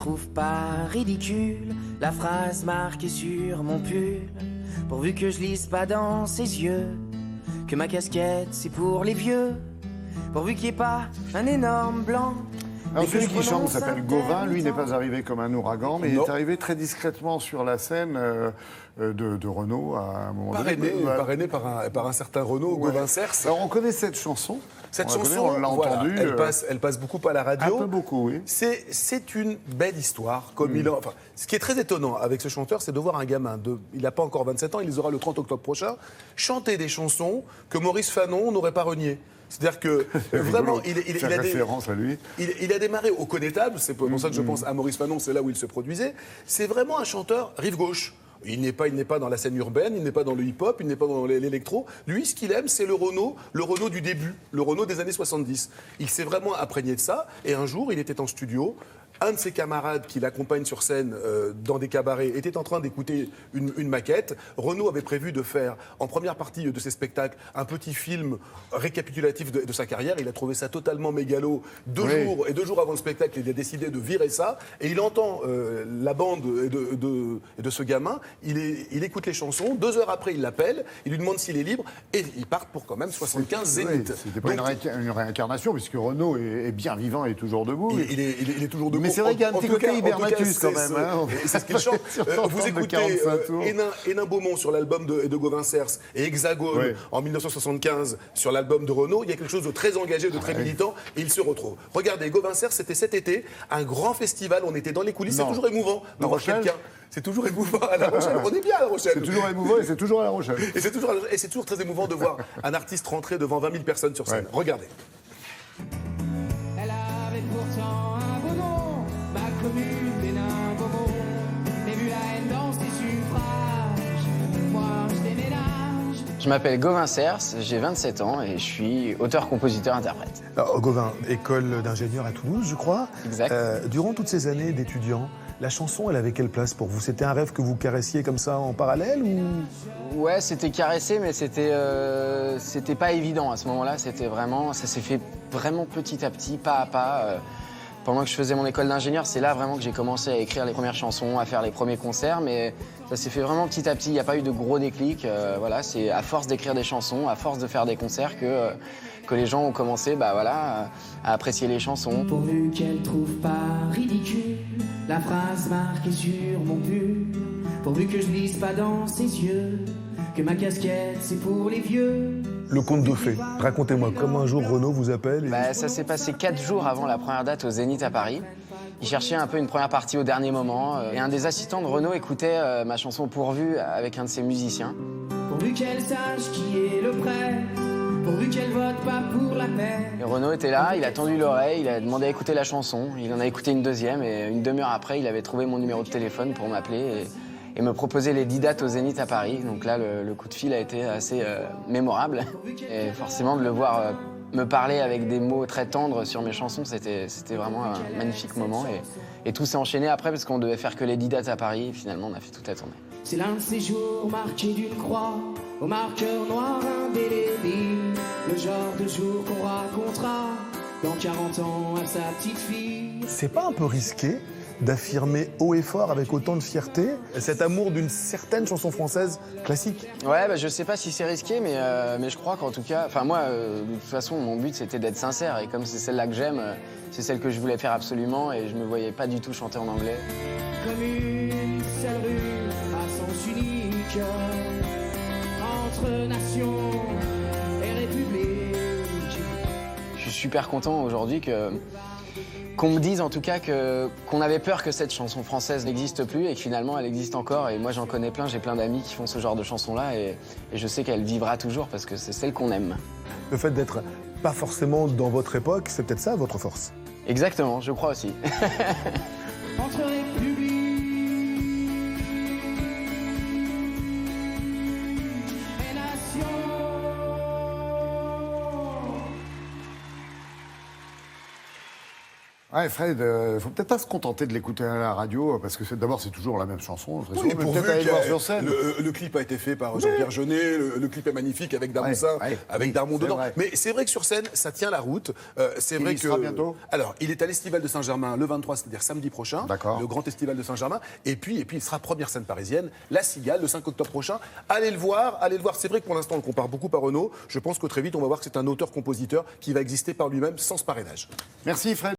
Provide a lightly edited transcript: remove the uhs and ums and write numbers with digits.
Trouve pas ridicule la phrase marquée sur mon pull, pourvu que je lise pas dans ses yeux que ma casquette c'est pour les vieux, pourvu qu'il n'y ait pas un énorme blanc. Alors celui qui chante s'appelle Gauvin, lui n'est pas arrivé comme un ouragan, mais il est arrivé très discrètement sur la scène de Renaud à un moment donné. Parrainé par un certain Renaud, Gauvin Cers. Alors on connaît cette chanson. Cette on chanson, on l'a voilà, entendue. elle passe beaucoup à la radio. Un peu beaucoup, oui. C'est une belle histoire. Enfin, ce qui est très étonnant avec ce chanteur, c'est de voir un gamin, il n'a pas encore 27 ans, il les aura le 30 octobre prochain, chanter des chansons que Maurice Fanon n'aurait pas reniées. C'est-à-dire que vraiment, il a démarré au Connétable, c'est pour ça que je pense à Maurice Fanon, c'est là où il se produisait. C'est vraiment un chanteur rive gauche. Il n'est pas dans la scène urbaine, il n'est pas dans le hip-hop, il n'est pas dans l'électro. Lui, ce qu'il aime, c'est le Renaud du début, le Renaud des années 70. Il s'est vraiment imprégné de ça, et un jour, il était en studio. Un de ses camarades qui l'accompagne sur scène dans des cabarets était en train d'écouter une maquette. Renaud avait prévu de faire, en première partie de ses spectacles, un petit film récapitulatif de sa carrière. Il a trouvé ça totalement mégalo. Deux jours avant le spectacle, il a décidé de virer ça. Et il entend la bande de ce gamin. Il écoute les chansons. 2 heures après, il l'appelle. Il lui demande s'il est libre. Et ils partent pour quand même 75 zéniths. C'était pas une réincarnation, puisque Renaud est bien vivant et toujours debout. Il est toujours debout. Mais c'est vrai qu'il y a un petit côté Hibernatus quand même. C'est ce qu'il chante. Vous écoutez Hénin Beaumont sur l'album de Gauvin Cers et Hexagone en 1975 sur l'album de Renaud. Il y a quelque chose de très engagé, de très militant, et il se retrouve. Regardez, Gauvin Cers, c'était cet été, un grand festival. On était dans les coulisses. C'est toujours émouvant d'avoir quelqu'un. C'est toujours émouvant à La Rochelle. On est bien à La Rochelle. C'est toujours émouvant et c'est toujours à La Rochelle. Et c'est toujours très émouvant de voir un artiste rentrer devant 20 000 personnes sur scène. Regardez. Elle avait pourtant un beau nom, ma commune Hénin Beaumont. J'ai vu la haine dans ses suffrages, moi je déménage. Je m'appelle Gauvin Cers, j'ai 27 ans et je suis auteur-compositeur-interprète. Alors, Gauvin, école d'ingénieur à Toulouse, je crois. Exact. Durant toutes ces années d'étudiant, la chanson, elle avait quelle place pour vous? C'était un rêve que vous caressiez comme ça en parallèle ou... Ouais, c'était caressé, mais c'était pas évident à ce moment-là. Ça s'est fait vraiment petit à petit, pas à pas. Pendant que je faisais mon école d'ingénieur, c'est là vraiment que j'ai commencé à écrire les premières chansons, à faire les premiers concerts, mais ça s'est fait vraiment petit à petit. Il n'y a pas eu de gros déclic. Voilà, c'est à force d'écrire des chansons, à force de faire des concerts que les gens ont commencé, à apprécier les chansons. Pourvu qu'elle trouve pas ridicule la phrase marquée sur mon pull, pourvu que je lise pas dans ses yeux que ma casquette c'est pour les vieux. Le conte de fées. Racontez-moi, comment un jour Renaud vous appelle et... Ça s'est passé 4 jours avant la première date au Zénith à Paris. Il cherchait un peu une première partie au dernier moment. Et un des assistants de Renaud écoutait ma chanson Pourvu avec un de ses musiciens. Pourvu qu'elle sache qui est le prêtre, pourvu qu'elle vote pas pour la paix. Et Renaud était là, il a tendu l'oreille, il a demandé à écouter la chanson. Il en a écouté une deuxième et une demi-heure après, il avait trouvé mon numéro de téléphone pour m'appeler et me proposer les 10 dates au Zénith à Paris. Donc là, le coup de fil a été assez mémorable. Et forcément, de le voir me parler avec des mots très tendres sur mes chansons, c'était vraiment un magnifique moment. Et tout s'est enchaîné après, parce qu'on devait faire que les 10 dates à Paris. Et finalement, on a fait toute la tournée. C'est l'un de ces jours marqués d'une croix, au marqueur noir indélébile, le genre de jour qu'on racontera dans 40 ans à sa petite fille. C'est pas un peu risqué d'affirmer haut et fort avec autant de fierté cet amour d'une certaine chanson française classique? Ouais, je sais pas si c'est risqué, mais je crois qu'en tout cas... Enfin, moi, de toute façon, mon but, c'était d'être sincère. Et comme c'est celle-là que j'aime, c'est celle que je voulais faire absolument. Et je me voyais pas du tout chanter en anglais. Comme une seule rue à sens unique, entre nations et républiques. Je suis super content aujourd'hui qu'on me dise en tout cas qu'on avait peur que cette chanson française n'existe plus et que finalement elle existe encore. Et moi j'en connais plein, j'ai plein d'amis qui font ce genre de chanson-là et je sais qu'elle vivra toujours parce que c'est celle qu'on aime. Le fait d'être pas forcément dans votre époque, c'est peut-être ça votre force? Exactement, je crois aussi. Entre républiques et nations. Ah, Fred, faut peut-être pas se contenter de l'écouter à la radio, parce que d'abord, c'est toujours la même chanson. Oui, mais pourvu peut-être aller le voir que sur scène. le clip a été fait par Jean-Pierre Jeunet, le clip est magnifique avec Damoussin, avec Darmon dedans. vrai. Mais c'est vrai que sur scène, ça tient la route. C'est vrai y sera bientôt ? Alors, il est à l'Estival de Saint-Germain le 23, c'est-à-dire samedi prochain. D'accord. Le grand Estival de Saint-Germain. Et puis, il sera première scène parisienne, La Cigale, le 5 octobre prochain. Allez le voir. C'est vrai que pour l'instant, on le compare beaucoup à Renaud. Je pense que très vite, on va voir que c'est un auteur-compositeur qui va exister par lui-même sans ce parrainage. Merci, Fred.